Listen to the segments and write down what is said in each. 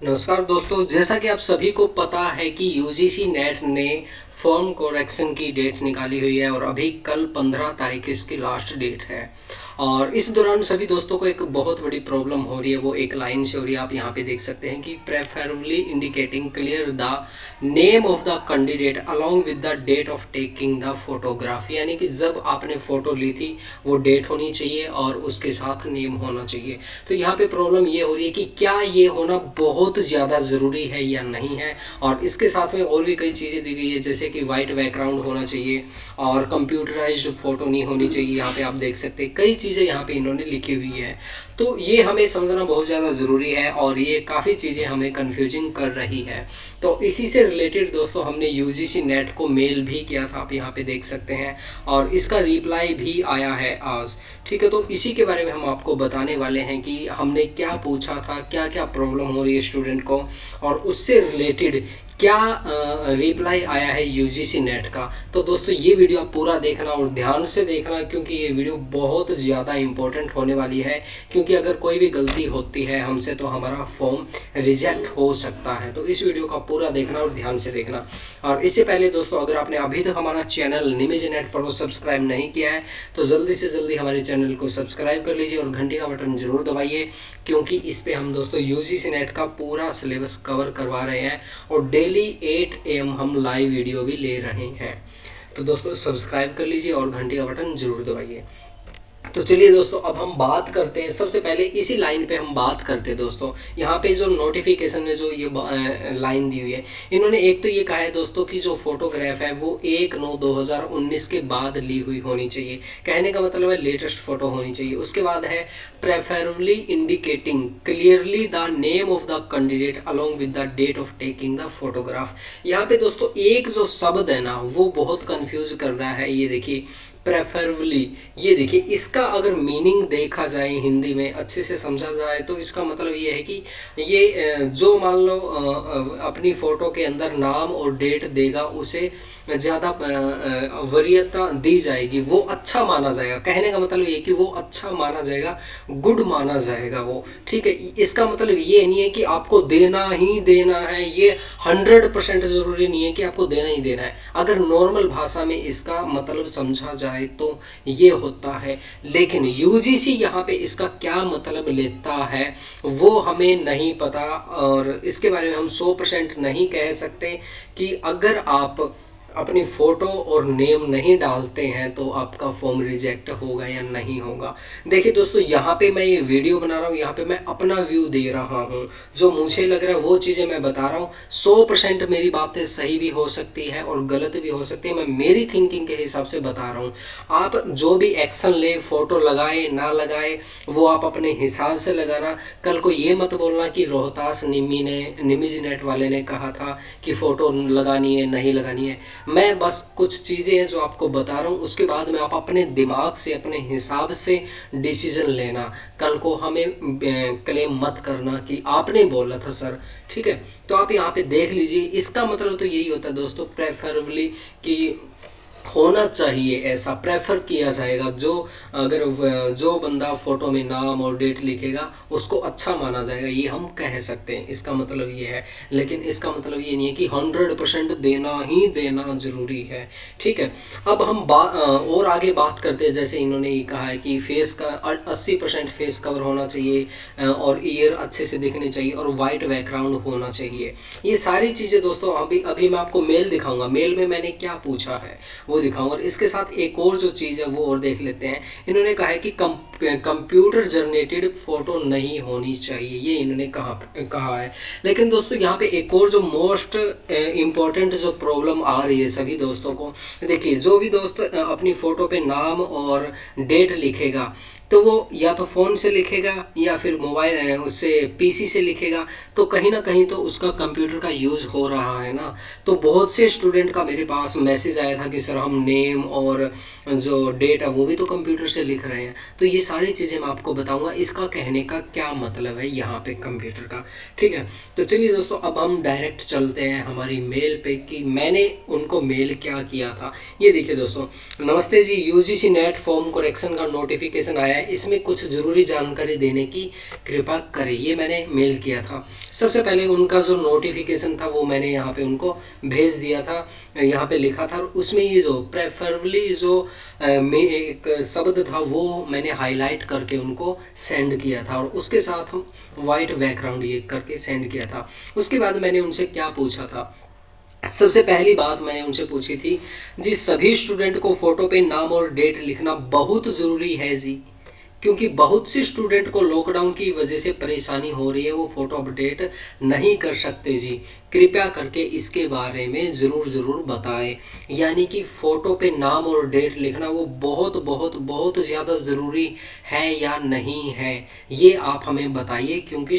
नमस्कार दोस्तों, जैसा कि आप सभी को पता है कि यूजीसी नेट ने फॉर्म करेक्शन की डेट निकाली हुई है और अभी कल 15 तारीख इसकी लास्ट डेट है। और इस दौरान सभी दोस्तों को एक बहुत बड़ी प्रॉब्लम हो रही है, वो एक लाइन से हो रही है। आप यहाँ पे देख सकते हैं कि preferably indicating clear the name of the candidate along with the date of taking the photograph, यानी कि जब आपने फोटो ली थी वो डेट होनी चाहिए और उसके साथ नेम होना चाहिए। तो यहाँ पे प्रॉब्लम ये हो रही है कि क्या ये होना बहुत ज़्यादा ज़रूरी है या नहीं है। और इसके साथ में और भी कई चीज़ें दी गई है, जैसे कि वाइट बैकग्राउंड होना चाहिए और कंप्यूटराइज्ड फोटो नहीं होनी चाहिए। यहाँ पे आप देख सकते हैं कई चीज़ें यहाँ पे इन्होंने लिखी हुई है। तो ये हमें समझना बहुत ज़्यादा ज़रूरी है और ये काफ़ी चीज़ें हमें कंफ्यूजिंग कर रही है। तो इसी से रिलेटेड दोस्तों हमने यूजीसी नेट को मेल भी किया था, आप यहाँ पे देख सकते हैं, और इसका रिप्लाई भी आया है आज। ठीक है, तो इसी के बारे में हम आपको बताने वाले हैं कि हमने क्या पूछा था, क्या क्या प्रॉब्लम हो रही है स्टूडेंट को, और उससे रिलेटेड क्या रिप्लाई आया है यूजीसी नेट का। तो दोस्तों ये वीडियो आप पूरा देखना और ध्यान से देखना, क्योंकि ये वीडियो बहुत ज़्यादा इंपॉर्टेंट होने वाली है। क्योंकि अगर कोई भी गलती होती है हमसे तो हमारा फॉर्म रिजेक्ट हो सकता है। तो इस वीडियो का पूरा देखना और ध्यान से देखना। और इससे पहले दोस्तों, अगर आपने अभी तक हमारा चैनल निमिज नेट प्रो सब्सक्राइब नहीं किया है तो जल्दी से जल्दी हमारे चैनल को सब्सक्राइब कर लीजिए और घंटी का बटन जरूर दबाइए, क्योंकि इस पे हम दोस्तों यूजीसी नेट का पूरा सिलेबस कवर करवा रहे हैं और डेली 8 AM हम लाइव वीडियो भी ले रहे हैं। तो दोस्तों सब्सक्राइब कर लीजिए और घंटी का बटन जरूर दबाइए। तो चलिए दोस्तों, अब हम बात करते हैं। सबसे पहले इसी लाइन पे हम बात करते हैं दोस्तों। यहाँ पे जो नोटिफिकेशन में जो ये लाइन दी हुई है, इन्होंने एक तो ये कहा है दोस्तों कि जो फोटोग्राफ है वो 1/9/2019 के बाद ली हुई होनी चाहिए। कहने का मतलब है लेटेस्ट फोटो होनी चाहिए। उसके बाद है preferably indicating clearly the name of the candidate along with the date of taking the photograph. यहाँ पे दोस्तों एक जो शब्द है ना वो बहुत कंफ्यूज कर रहा है। ये देखिए प्रेफरेबली, ये देखिए इसका अगर मीनिंग देखा जाए हिंदी में अच्छे से समझा जाए तो इसका मतलब ये है कि ये जो मान लो अपनी फोटो के अंदर नाम और डेट देगा उसे ज़्यादा वरीयता दी जाएगी, वो अच्छा माना जाएगा। कहने का मतलब ये कि वो अच्छा माना जाएगा, गुड माना जाएगा वो। ठीक है, इसका मतलब ये नहीं है कि आपको देना ही देना है, ये 100% ज़रूरी नहीं है कि आपको देना ही देना है। अगर नॉर्मल भाषा में इसका मतलब समझा जाए तो ये होता है, लेकिन यूजीसी यहाँ पे इसका क्या मतलब लेता है वो हमें नहीं पता। और इसके बारे में हम 100% नहीं कह सकते कि अगर आप अपनी फोटो और नेम नहीं डालते हैं तो आपका फॉर्म रिजेक्ट होगा या नहीं होगा। देखिए दोस्तों, यहाँ पे मैं ये वीडियो बना रहा हूँ, यहाँ पे मैं अपना व्यू दे रहा हूँ, जो मुझे लग रहा है वो चीज़ें मैं बता रहा हूँ। 100% मेरी बातें सही भी हो सकती है और गलत भी हो सकती है, मैं मेरी थिंकिंग के हिसाब से बता रहा हूँ। आप जो भी एक्शन ले, फोटो लगाए ना लगाए, वो आप अपने हिसाब से लगाना। कल को ये मत बोलना कि रोहतास निमिज नेट वाले ने कहा था कि फ़ोटो लगानी है नहीं लगानी है। मैं बस कुछ चीज़ें हैं जो आपको बता रहा हूँ, उसके बाद में आप अपने दिमाग से अपने हिसाब से डिसीजन लेना। कल को हमें क्लेम मत करना कि आपने बोला था सर। ठीक है, तो आप यहाँ पे देख लीजिए, इसका मतलब तो यही होता है दोस्तों प्रेफरेबली कि होना चाहिए, ऐसा प्रेफर किया जाएगा। जो अगर जो बंदा फोटो में नाम और डेट लिखेगा उसको अच्छा माना जाएगा, ये हम कह सकते हैं। इसका मतलब ये है, लेकिन इसका मतलब ये नहीं है कि 100% देना ही देना जरूरी है। ठीक है, अब हम और आगे बात करते हैं। जैसे इन्होंने ये कहा है कि फेस का 80% फेस कवर होना चाहिए और ईयर अच्छे से दिखने चाहिए और वाइट बैकग्राउंड होना चाहिए। ये सारी चीज़ें दोस्तों अभी अभी मैं आपको मेल दिखाऊंगा। मेल में मैंने क्या पूछा है वो दिखाऊंगा, और इसके साथ एक और जो चीज़ है वो और देख लेते हैं। इन्होंने कहा है कि कंप्यूटर जनरेटेड फोटो नहीं होनी चाहिए, ये इन्होंने कहा है। लेकिन दोस्तों यहाँ पे एक और जो मोस्ट इम्पोर्टेंट जो प्रॉब्लम आ रही है सभी दोस्तों को, देखिए जो भी दोस्त अपनी फोटो पे नाम और डेट लिखेगा तो वो या तो फ़ोन से लिखेगा या फिर मोबाइल उससे पीसी से लिखेगा, तो कहीं ना कहीं तो उसका कंप्यूटर का यूज़ हो रहा है ना। तो बहुत से स्टूडेंट का मेरे पास मैसेज आया था कि सर हम नेम और जो डेट है वो भी तो कंप्यूटर से लिख रहे हैं। तो ये सारी चीज़ें मैं आपको बताऊंगा, इसका कहने का क्या मतलब है यहाँ पे कंप्यूटर का। ठीक है, तो चलिए दोस्तों, अब हम डायरेक्ट चलते हैं हमारी मेल पे कि मैंने उनको मेल क्या किया था। ये देखिए दोस्तों, नमस्ते जी, यूजीसी नेट फॉर्म करेक्शन का नोटिफिकेशन आया है इसमें कुछ ज़रूरी जानकारी देने की कृपा करें। ये मैंने मेल किया था। सबसे पहले उनका जो नोटिफिकेशन था वो मैंने यहाँ पे उनको भेज दिया था, यहाँ पे लिखा था। उसमें ये जो प्रेफरेबली जो एक शब्द था वो मैंने हाईलाइट करके उनको सेंड किया था, और उसके साथ हम वाइट बैकग्राउंड ये करके सेंड किया था। उसके बाद मैंने उनसे क्या पूछा था, सबसे पहली बात मैंने उनसे पूछी थी जी, सभी स्टूडेंट को फोटो पे नाम और डेट लिखना बहुत ज़रूरी है जी, क्योंकि बहुत से स्टूडेंट को लॉकडाउन की वजह से परेशानी हो रही है, वो फोटो अपडेट नहीं कर सकते जी, कृपया करके इसके बारे में ज़रूर बताएं। यानी कि फ़ोटो पे नाम और डेट लिखना वो बहुत ज़्यादा ज़रूरी है या नहीं है, ये आप हमें बताइए, क्योंकि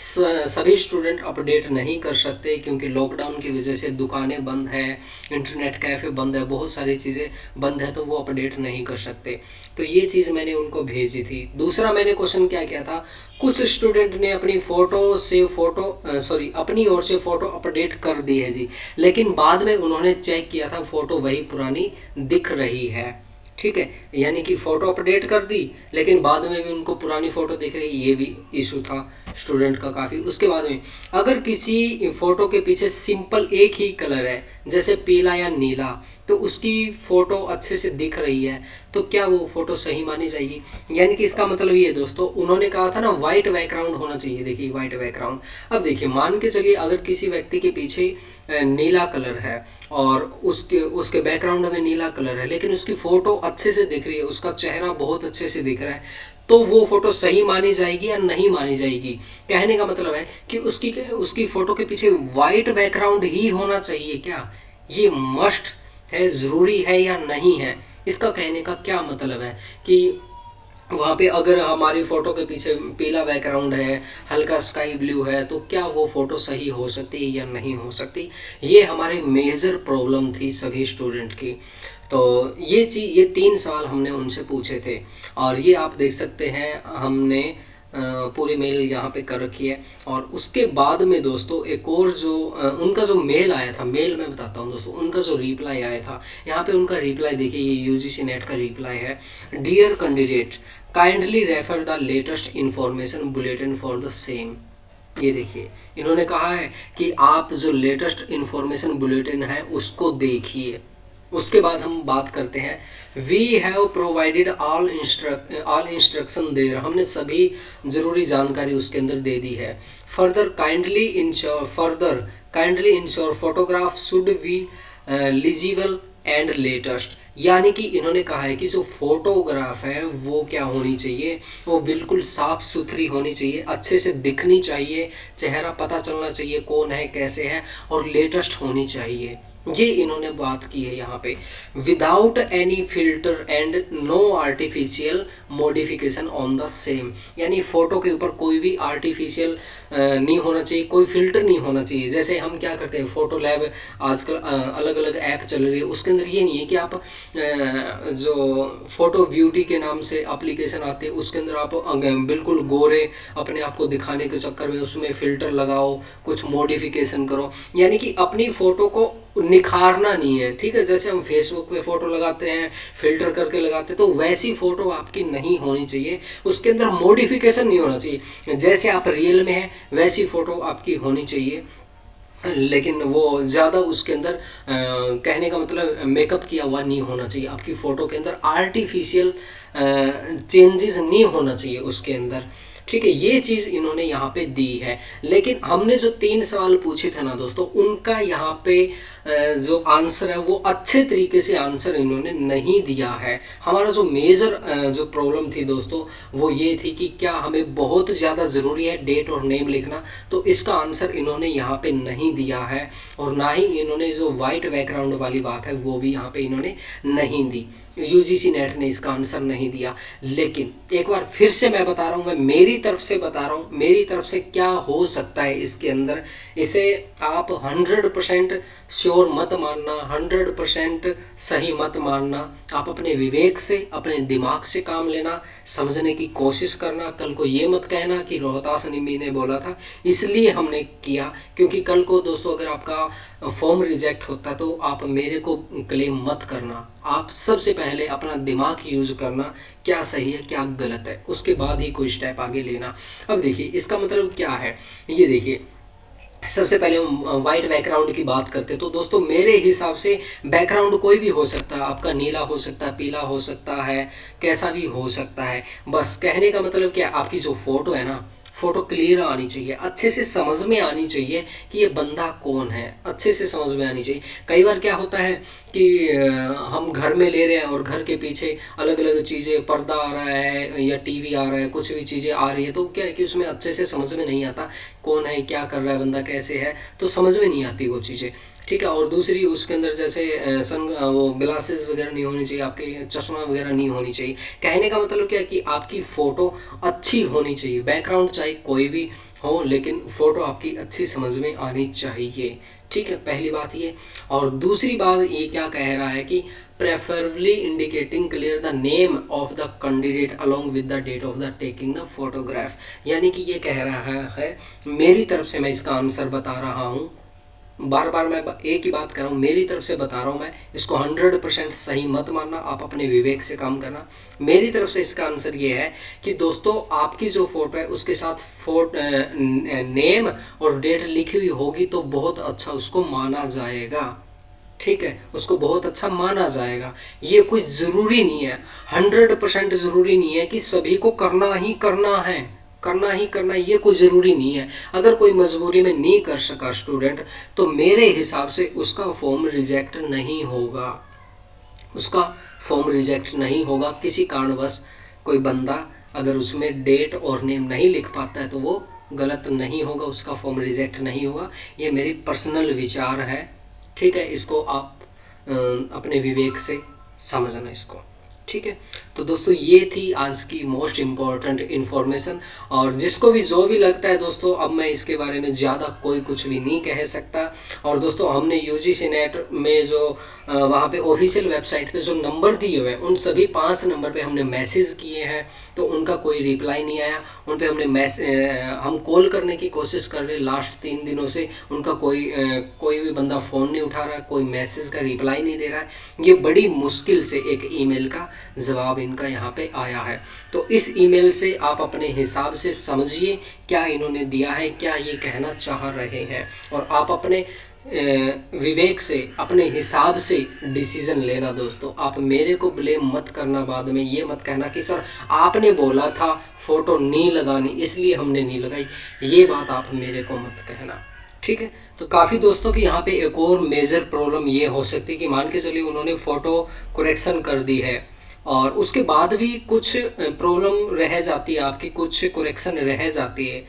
सभी स्टूडेंट अपडेट नहीं कर सकते, क्योंकि लॉकडाउन की वजह से दुकानें बंद है, इंटरनेट कैफ़े बंद है, बहुत सारी चीज़ें बंद है, तो वो अपडेट नहीं कर सकते। तो ये चीज़ मैंने उनको भेजी थी। दूसरा मैंने क्वेश्चन क्या किया था, कुछ स्टूडेंट ने अपनी अपनी ओर से फ़ोटो अपडेट कर दी है जी, लेकिन बाद में उन्होंने चेक किया था फ़ोटो वही पुरानी दिख रही है। ठीक है, यानी कि फ़ोटो अपडेट कर दी लेकिन बाद में भी उनको पुरानी फ़ोटो दिख रही, ये भी इशू था स्टूडेंट का काफ़ी। उसके बाद में अगर किसी फ़ोटो के पीछे सिंपल एक ही कलर है, जैसे पीला या नीला, तो उसकी फ़ोटो अच्छे से दिख रही है, तो क्या वो फ़ोटो सही मानी जाएगी? यानी कि इसका मतलब ये दोस्तों, उन्होंने कहा था ना वाइट बैकग्राउंड होना चाहिए। देखिए वाइट बैकग्राउंड, अब देखिए मान के चलिए अगर किसी व्यक्ति के पीछे नीला कलर है और उसके बैकग्राउंड में नीला कलर है, लेकिन उसकी फ़ोटो अच्छे से दिख रही है, उसका चेहरा बहुत अच्छे से दिख रहा है, तो वो फ़ोटो सही मानी जाएगी या नहीं मानी जाएगी? कहने का मतलब है कि उसकी फ़ोटो के पीछे वाइट बैकग्राउंड ही होना चाहिए क्या? ये मस्ट है, ज़रूरी है या नहीं है? इसका कहने का क्या मतलब है कि वहाँ पे अगर हमारी फ़ोटो के पीछे पीला बैकग्राउंड है, हल्का स्काई ब्लू है, तो क्या वो फ़ोटो सही हो सकती है या नहीं हो सकती? ये हमारे मेजर प्रॉब्लम थी सभी स्टूडेंट की। तो ये 3 सवाल हमने उनसे पूछे थे, और ये आप देख सकते हैं हमने पूरी मेल यहाँ पे कर रखी है। और उसके बाद में दोस्तों एक और जो उनका जो मेल आया था, मेल मैं बताता हूँ दोस्तों, उनका जो रिप्लाई आया था, यहाँ पे उनका रिप्लाई देखिए, ये यूजीसी नेट का रिप्लाई है। Dear candidate, kindly refer the latest information bulletin for the same. ये देखिए इन्होंने कहा है कि आप जो लेटेस्ट इंफॉर्मेशन बुलेटिन है उसको देखिए। उसके बाद हम बात करते हैं, we have provided all instruction there, हमने सभी ज़रूरी जानकारी उसके अंदर दे दी है। Further kindly ensure photograph should be legible and latest. यानी कि इन्होंने कहा है कि जो फोटोग्राफ है वो क्या होनी चाहिए, वो बिल्कुल साफ सुथरी होनी चाहिए, अच्छे से दिखनी चाहिए, चेहरा पता चलना चाहिए कौन है कैसे है, और लेटेस्ट होनी चाहिए। ये इन्होंने बात की है यहाँ पे। Without any filter and no artificial modification on the same, यानी फोटो के ऊपर कोई भी आर्टिफिशियल नहीं होना चाहिए, कोई फिल्टर नहीं होना चाहिए। जैसे हम क्या करते हैं, फोटो लैब आजकल अलग अलग ऐप चल रही है, उसके अंदर ये नहीं है कि आप जो फोटो ब्यूटी के नाम से एप्लीकेशन आते हैं, उसके अंदर आप बिल्कुल गोरे अपने आप को दिखाने के चक्कर में उसमें फिल्टर लगाओ, कुछ मॉडिफिकेशन करो, यानी कि अपनी फोटो को निखारना नहीं है। ठीक है, जैसे हम फेसबुक पे फोटो लगाते हैं, फिल्टर करके लगाते हैं, तो वैसी फोटो आपकी नहीं होनी चाहिए, उसके अंदर मॉडिफिकेशन नहीं होना चाहिए। जैसे आप रियल में हैं वैसी फोटो आपकी होनी चाहिए, लेकिन वो ज़्यादा उसके अंदर कहने का मतलब मेकअप किया हुआ नहीं होना चाहिए। आपकी फ़ोटो के अंदर आर्टिफिशियल चेंजेस नहीं होना चाहिए उसके अंदर। ठीक है, ये चीज़ इन्होंने यहाँ पे दी है। लेकिन हमने जो 3 सवाल पूछे थे ना दोस्तों, उनका यहाँ पे जो आंसर है वो अच्छे तरीके से आंसर इन्होंने नहीं दिया है। हमारा जो मेजर जो प्रॉब्लम थी दोस्तों वो ये थी कि क्या हमें बहुत ज़्यादा ज़रूरी है डेट और नेम लिखना, तो इसका आंसर इन्होंने यहाँ पे नहीं दिया है। और ना ही इन्होंने जो वाइट बैकग्राउंड वाली बात है वो भी यहाँ पे इन्होंने नहीं दी, यूजीसी नेट ने इसका आंसर नहीं दिया। लेकिन एक बार फिर से मैं बता रहा हूँ, मैं मेरी तरफ से बता रहा हूँ, मेरी तरफ से क्या हो सकता है इसके अंदर, इसे आप 100% श्योर मत मानना, 100% सही मत मानना। आप अपने विवेक से, अपने दिमाग से काम लेना, समझने की कोशिश करना। कल को ये मत कहना कि रोहतास निम्मी ने बोला था इसलिए हमने किया, क्योंकि कल को दोस्तों अगर आपका फॉर्म रिजेक्ट होता तो आप मेरे को क्लेम मत करना, आप सबसे पहले अपना दिमाग यूज करना, क्या सही है क्या गलत है, उसके बाद ही कोई स्टेप आगे लेना। अब देखिए इसका मतलब क्या है, ये देखिए सबसे पहले हम वाइट बैकग्राउंड की बात करते हैं। तो दोस्तों मेरे हिसाब से बैकग्राउंड कोई भी हो सकता है, आपका नीला हो सकता है, पीला हो सकता है, कैसा भी हो सकता है। बस कहने का मतलब क्या है, आपकी जो फोटो है ना, फोटो क्लियर आनी चाहिए, अच्छे से समझ में आनी चाहिए कि ये बंदा कौन है, अच्छे से समझ में आनी चाहिए। कई बार क्या होता है कि हम घर में ले रहे हैं और घर के पीछे अलग अलग चीज़ें, पर्दा आ रहा है या टीवी आ रहा है, कुछ भी चीज़ें आ रही है, तो क्या है कि उसमें अच्छे से समझ में नहीं आता कौन है, क्या कर रहा है बंदा, कैसे है, तो समझ में नहीं आती वो चीज़ें। ठीक है। और दूसरी उसके अंदर जैसे वो ग्लासेस वगैरह नहीं होनी चाहिए, आपके चश्मा वगैरह नहीं होनी चाहिए। कहने का मतलब क्या है कि आपकी फ़ोटो अच्छी होनी चाहिए, बैकग्राउंड चाहे कोई भी हो लेकिन फ़ोटो आपकी अच्छी समझ में आनी चाहिए। ठीक है, पहली बात ये। और दूसरी बात ये क्या कह रहा है कि preferably indicating clear the name of the candidate along with the date of the taking the photograph. यानी कि ये कह रहा है, मेरी तरफ से मैं इसका आंसर बता रहा हूँ, बार बार मैं एक ही बात कर रहा हूँ, मेरी तरफ से बता रहा हूँ मैं, इसको 100% सही मत मानना, आप अपने विवेक से काम करना। मेरी तरफ से इसका आंसर ये है कि दोस्तों आपकी जो फोटो है उसके साथ नेम और डेट लिखी हुई होगी तो बहुत अच्छा उसको माना जाएगा। ठीक है, उसको बहुत अच्छा माना जाएगा। ये कोई ज़रूरी नहीं है, 100% ज़रूरी नहीं है कि सभी को करना ही करना है, करना ही करना, ये कोई ज़रूरी नहीं है। अगर कोई मजबूरी में नहीं कर सका स्टूडेंट, तो मेरे हिसाब से उसका फॉर्म रिजेक्ट नहीं होगा, उसका फॉर्म रिजेक्ट नहीं होगा। किसी कारणवश कोई बंदा अगर उसमें डेट और नेम नहीं लिख पाता है तो वो गलत नहीं होगा, उसका फॉर्म रिजेक्ट नहीं होगा। ये मेरी पर्सनल विचार है। ठीक है, इसको आप अपने विवेक से समझना इसको। ठीक है, तो दोस्तों ये थी आज की मोस्ट इम्पॉर्टेंट इन्फॉर्मेशन। और जिसको भी जो भी लगता है दोस्तों, अब मैं इसके बारे में ज़्यादा कोई कुछ भी नहीं कह सकता। और दोस्तों हमने यूजीसी नेट में जो वहाँ पे ऑफिशियल वेबसाइट पे जो नंबर दिए हुए हैं, उन सभी 5 नंबर पे हमने मैसेज किए हैं, तो उनका कोई रिप्लाई नहीं आया। उन पे हमने हम कॉल करने की कोशिश कर रहे, लास्ट 3 दिनों से उनका कोई भी बंदा फ़ोन नहीं उठा रहा, कोई मैसेज का रिप्लाई नहीं दे रहा है। ये बड़ी मुश्किल से एक ईमेल का जवाब इनका यहाँ पे आया है। तो इस ईमेल से आप अपने हिसाब से समझिए क्या इन्होंने दिया है, क्या ये कहना चाह रहे हैं, और आप अपने विवेक से, अपने हिसाब से डिसीजन लेना। दोस्तों आप मेरे को ब्लेम मत करना, बाद में ये मत कहना कि सर आपने बोला था फोटो नहीं लगानी इसलिए हमने नहीं लगाई, ये बात आप मेरे को मत कहना। ठीक है, तो काफ़ी दोस्तों की यहाँ पे एक और मेजर प्रॉब्लम ये हो सकती है कि मान के चलिए उन्होंने फ़ोटो करेक्शन कर दी है और उसके बाद भी कुछ प्रॉब्लम रह जाती है, आपकी कुछ करेक्शन रह जाती है,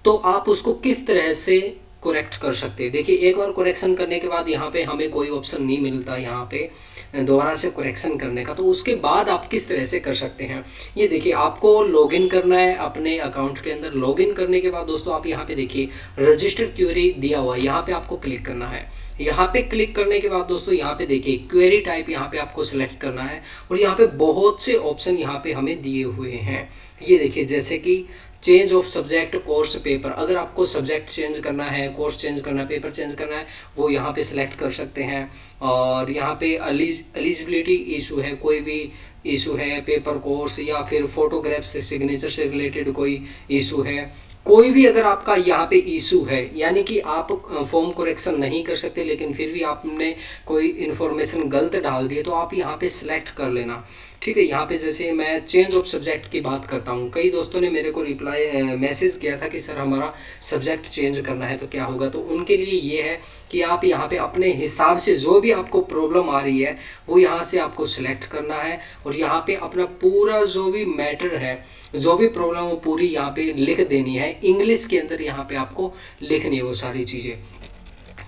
तो आप उसको किस तरह से करेक्ट कर सकते हैं। देखिए एक बार करेक्शन करने के बाद यहाँ पे हमें कोई ऑप्शन नहीं मिलता यहाँ पे दोबारा से करेक्शन करने का, तो उसके बाद आप किस तरह से कर सकते हैं। ये देखिए आपको लॉगिन करना है अपने अकाउंट के अंदर। लॉगिन करने के बाद दोस्तों आप यहाँ पे देखिए रजिस्टर क्वेरी दिया हुआ है, यहाँ पे आपको क्लिक करना है। यहाँ पे क्लिक करने के बाद दोस्तों यहाँ पे देखिए क्वेरी टाइप यहाँ पे आपको सिलेक्ट करना है और यहाँ पे बहुत से ऑप्शन यहाँ पे हमें दिए हुए हैं। ये देखिए जैसे कि change of subject, course, paper, अगर आपको सब्जेक्ट चेंज करना है, कोर्स चेंज करना है, पेपर चेंज करना है, वो यहाँ पे सिलेक्ट कर सकते हैं। और यहाँ पे एलिजिबिलिटी इशू है, कोई भी इशू है, पेपर, कोर्स या फिर फोटोग्राफ से सिग्नेचर से रिलेटेड कोई इशू है, कोई भी अगर आपका यहाँ पे इशू है, यानी कि आप फॉर्म करेक्शन नहीं कर सकते लेकिन फिर भी आपने कोई इन्फॉर्मेशन गलत डाल दी है, तो आप यहाँ पे सिलेक्ट कर लेना। ठीक है, यहाँ पे जैसे मैं चेंज ऑफ सब्जेक्ट की बात करता हूँ, कई दोस्तों ने मेरे को रिप्लाई मैसेज किया था कि सर हमारा सब्जेक्ट चेंज करना है तो क्या होगा। तो उनके लिए ये है कि आप यहाँ पे अपने हिसाब से जो भी आपको प्रॉब्लम आ रही है वो यहाँ से आपको सिलेक्ट करना है और यहाँ पे अपना पूरा जो भी मैटर है, जो भी प्रॉब्लम वो पूरी यहाँ पे लिख देनी है। इंग्लिश के अंदर यहाँ पे आपको लिखनी है वो सारी चीज़ें।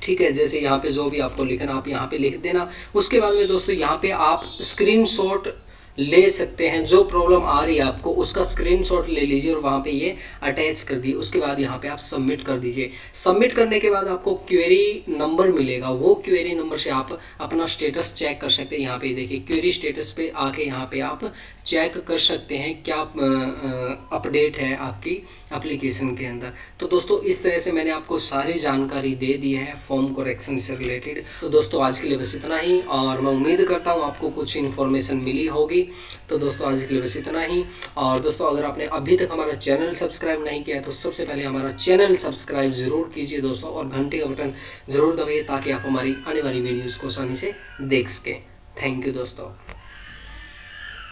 ठीक है, जैसे यहाँ पे जो भी आपको लिखना आप यहाँ पे लिख देना। उसके बाद में दोस्तों यहाँ पे आप स्क्रीनशॉट ले सकते हैं। जो प्रॉब्लम आ रही है आपको उसका स्क्रीनशॉट ले लीजिए और वहाँ पे ये अटैच कर दिए। उसके बाद यहाँ पे आप सबमिट कर दीजिए। सबमिट करने के बाद आपको क्वेरी नंबर मिलेगा, वो क्वेरी नंबर से आप अपना स्टेटस चेक कर सकते हैं। यहाँ पे देखिए क्वेरी स्टेटस पे आके यहाँ पे आप चेक कर सकते हैं क्या अपडेट है आपकी एप्लीकेशन के अंदर। तो दोस्तों इस तरह से मैंने आपको सारी जानकारी दे दी है फॉर्म करेक्शन से रिलेटेड। तो दोस्तों आज के लिए बस इतना ही, और मैं उम्मीद करता हूँ आपको कुछ इन्फॉर्मेशन मिली होगी। तो दोस्तों आज के लिए बस इतना ही। और दोस्तों अगर आपने अभी तक हमारा चैनल सब्सक्राइब नहीं किया है तो सबसे पहले हमारा चैनल सब्सक्राइब जरूर कीजिए दोस्तों, और घंटे का बटन जरूर दबाइए ताकि आप हमारी आने वाली वीडियोज़ को आसानी से देख सकें। थैंक यू दोस्तों।